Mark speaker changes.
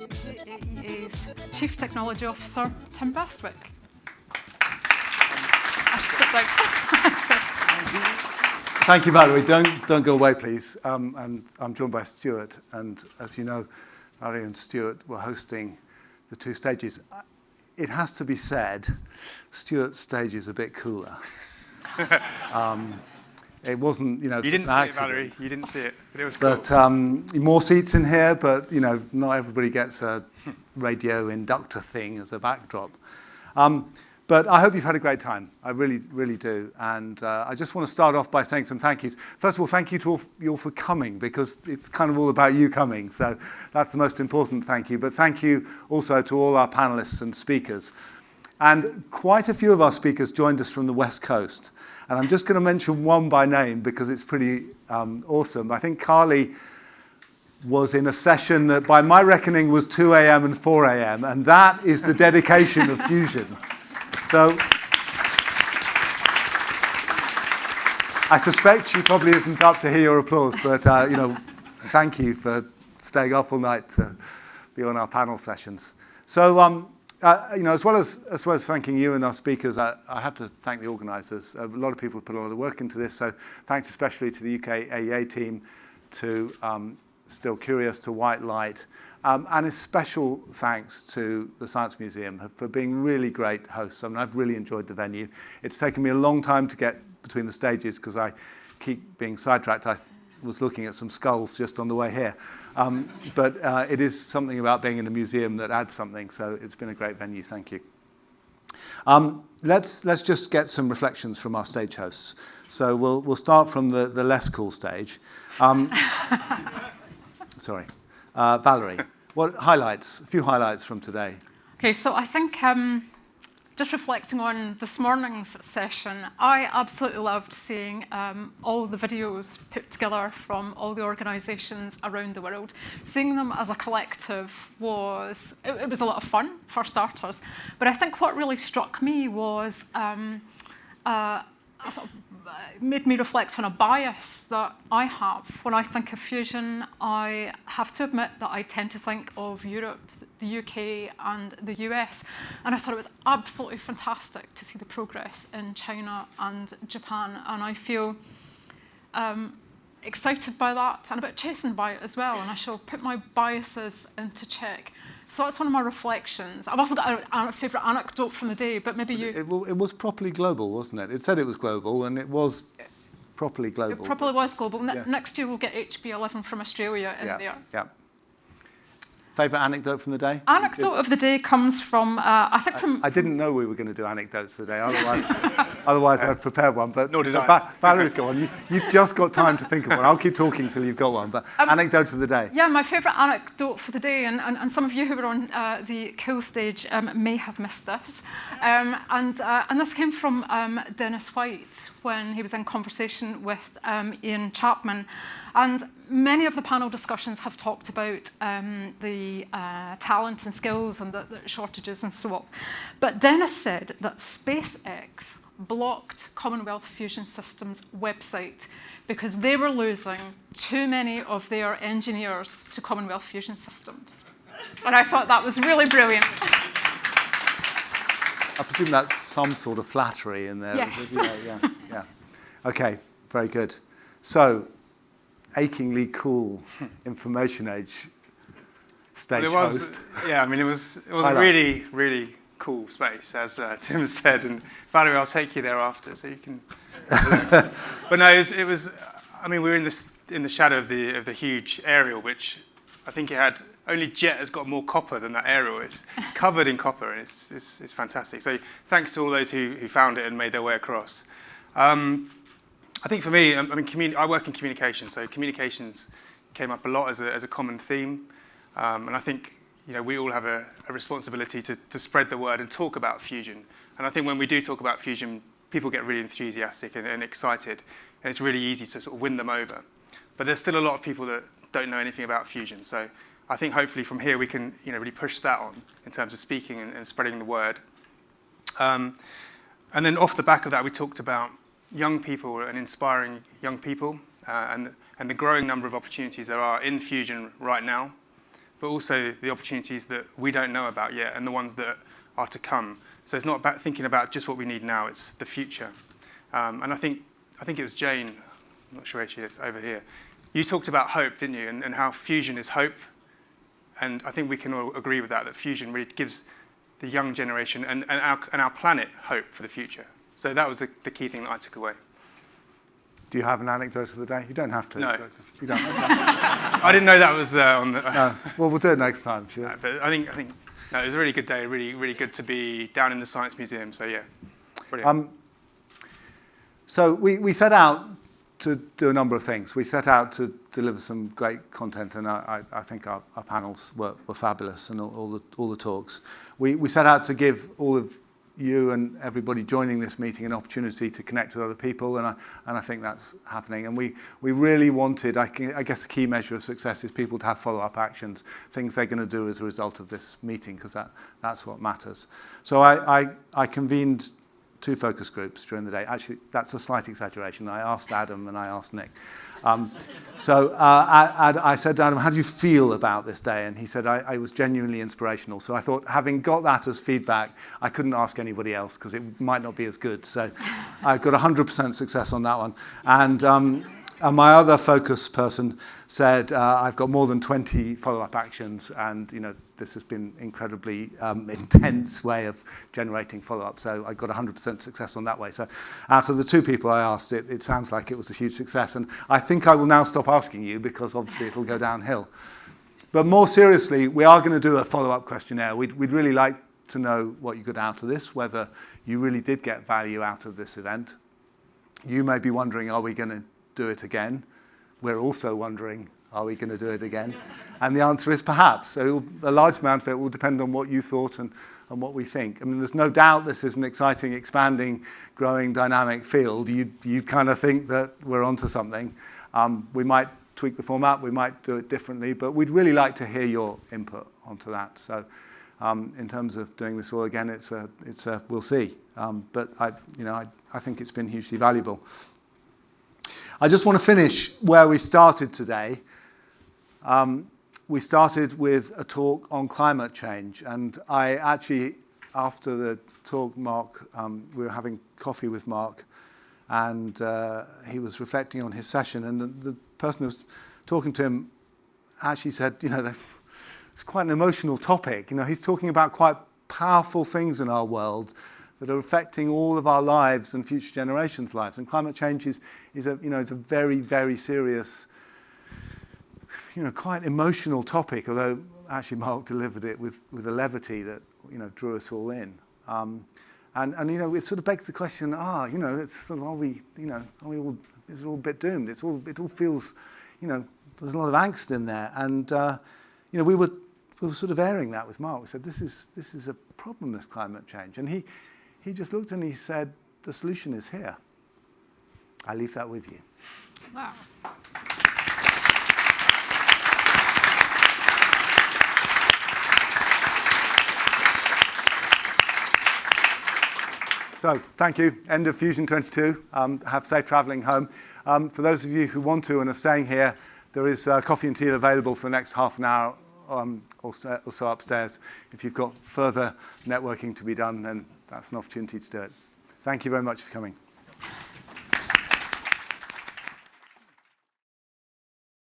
Speaker 1: UKAEA's Chief Technology Officer, Tim Bestwick. I should sit down.
Speaker 2: Thank you, Valerie. Don't go away, please. And I'm joined by Stuart. And as you know, Valerie and Stuart were hosting the two stages. It has to be said, Stuart's stage is a bit cooler. It wasn't, you know,
Speaker 3: you didn't see it, Valerie. You didn't see it, but it was cool.
Speaker 2: But more seats in here, but you know, not everybody gets a radio inductor thing as a backdrop. But I hope you've had a great time. I really, really do. And I just want to start off by saying some thank yous. First of all, thank you to you all for coming, because it's kind of all about you coming. So that's the most important thank you. But thank you also to all our panelists and speakers. And quite a few of our speakers joined us from the West Coast. And I'm just going to mention one by name because it's pretty awesome. I think Carly was in a session that, by my reckoning, was 2 a.m. and 4 a.m. And that is the dedication of Fusion. So I suspect she probably isn't up to hear your applause, but you know, thank you for staying up all night to be on our panel sessions. So you know, as well as thanking you and our speakers, I have to thank the organisers. A lot of people have put a lot of work into this, so thanks especially to the UKAEA team, to Still Curious, to White Light, and a special thanks to the Science Museum for being really great hosts. I mean, I've really enjoyed the venue. It's taken me a long time to get between the stages because I keep being sidetracked. I was looking at some skulls just on the way here. But it is something about being in a museum that adds something, so it's been a great venue. Thank you. Let's just get some reflections from our stage hosts. So we'll start from the less cool stage. Sorry. Valerie, what highlights, a few highlights from today?
Speaker 1: Okay, so I think just reflecting on this morning's session, I absolutely loved seeing all the videos put together from all the organisations around the world. Seeing them as a collective was, it was a lot of fun for starters. But I think what really struck me was made me reflect on a bias that I have. When I think of fusion, I have to admit that I tend to think of Europe, the UK and the US. And I thought it was absolutely fantastic to see the progress in China and Japan. And I feel excited by that and a bit chastened by it as well. And I shall put my biases into check. So that's one of my reflections. I've also got a favourite anecdote from the day, but maybe you...
Speaker 2: It was properly global, wasn't it? It said it was global, and it was properly global.
Speaker 1: It probably was global. Next year we'll get HB11 from Australia in there.
Speaker 2: Yeah. Favourite anecdote from the day?
Speaker 1: Anecdote of the day comes from, I think from...
Speaker 2: I didn't know we were going to do anecdotes today, otherwise I'd prepared one. But
Speaker 3: nor did I.
Speaker 2: Valerie's got one. You've just got time to think of one. I'll keep talking till you've got one. But anecdote of the day.
Speaker 1: Yeah, my favourite anecdote for the day, and some of you who were on the Cool stage may have missed this. And this came from Dennis White when he was in conversation with Ian Chapman. And many of the panel discussions have talked about the talent and skills and the shortages and so on. But Dennis said that SpaceX blocked Commonwealth Fusion Systems' website because they were losing too many of their engineers to Commonwealth Fusion Systems. And I thought that was really brilliant.
Speaker 2: I presume that's some sort of flattery in there.
Speaker 1: Yes.
Speaker 2: Yeah. Okay, very good. So, achingly cool information age stage host.
Speaker 3: Yeah, I mean, it was a really, really cool space, as Tim said, and Valerie, I'll take you there after, so you can. But no, it was. I mean, we were in the shadow of the huge aerial, which I think it had. Only Jet has got more copper than that aerial. It's covered in copper, and it's fantastic. So thanks to all those who found it and made their way across. I think for me, I work in communications, so communications came up a lot as a common theme, and I think we all have a responsibility to spread the word and talk about fusion. And I think when we do talk about fusion, people get really enthusiastic and excited, and it's really easy to sort of win them over. But there's still a lot of people that don't know anything about fusion, so I think hopefully from here we can really push that on in terms of speaking and spreading the word. And then off the back of that, we talked about young people and inspiring young people and the growing number of opportunities there are in fusion right now. but also the opportunities that we don't know about yet and the ones that are to come. So it's not about thinking about just what we need now, it's the future. And I think it was Jane, I'm not sure where she is, over here. You talked about hope, didn't you, and how fusion is hope. And I think we can all agree with that fusion really gives the young generation and our planet hope for the future. So that was the key thing that I took away.
Speaker 2: Do you have an anecdote of the day? You don't have to.
Speaker 3: No.
Speaker 2: You don't.
Speaker 3: I didn't know that was on the...
Speaker 2: No. Well, we'll do it next time, sure.
Speaker 3: But I think no, it was a really good day, really good to be down in the Science Museum. So yeah, brilliant.
Speaker 2: So we set out to do a number of things. We set out to deliver some great content, and I think our panels were fabulous, and all the talks. We set out to give all of you and everybody joining this meeting an opportunity to connect with other people, and I think that's happening. And we really wanted, I guess the key measure of success is people to have follow-up actions, things they're going to do as a result of this meeting, because that's what matters. So I convened 2 focus groups during the day. Actually, that's a slight exaggeration. I asked Adam and I asked Nick. I said to Adam, how do you feel about this day? And he said, I was genuinely inspirational. So I thought, having got that as feedback, I couldn't ask anybody else because it might not be as good. So I got 100% success on that one. And my other focus person said, I've got more than 20 follow-up actions, and this has been incredibly intense way of generating follow-up. So I got 100% success on that way. So out of the 2 people I asked, it sounds like it was a huge success. And I think I will now stop asking you, because obviously it'll go downhill. But more seriously, we are going to do a follow-up questionnaire. We'd really like to know what you got out of this, whether you really did get value out of this event. You may be wondering, are we going to do it again? We're also wondering, are we going to do it again? And the answer is perhaps. So a large amount of it will depend on what you thought and what we think. I mean, there's no doubt this is an exciting, expanding, growing, dynamic field. You kind of think that we're onto something. We might tweak the format, we might do it differently, but we'd really like to hear your input onto that. So in terms of doing this all again, it's a we'll see. But I think it's been hugely valuable. I just want to finish where we started today. We started with a talk on climate change, and I actually, after the talk, Mark, we were having coffee with Mark, and he was reflecting on his session, and the person who was talking to him actually said, it's quite an emotional topic. He's talking about quite powerful things in our world that are affecting all of our lives and future generations' lives. And climate change is a very, very serious, quite emotional topic, although actually Mark delivered it with a levity that, drew us all in. And it sort of begs the question, it's sort of, are we all, is it all a bit doomed? It all feels, there's a lot of angst in there. And, we were sort of airing that with Mark. We said, this is a problem, this climate change. And he just looked and he said, the solution is here. I leave that with you.
Speaker 1: Wow.
Speaker 2: So, thank you. End of FUSION22. Have safe travelling home. For those of you who want to and are staying here, there is coffee and tea available for the next half an hour or so upstairs. If you've got further networking to be done, then that's an opportunity to do it. Thank you very much for coming.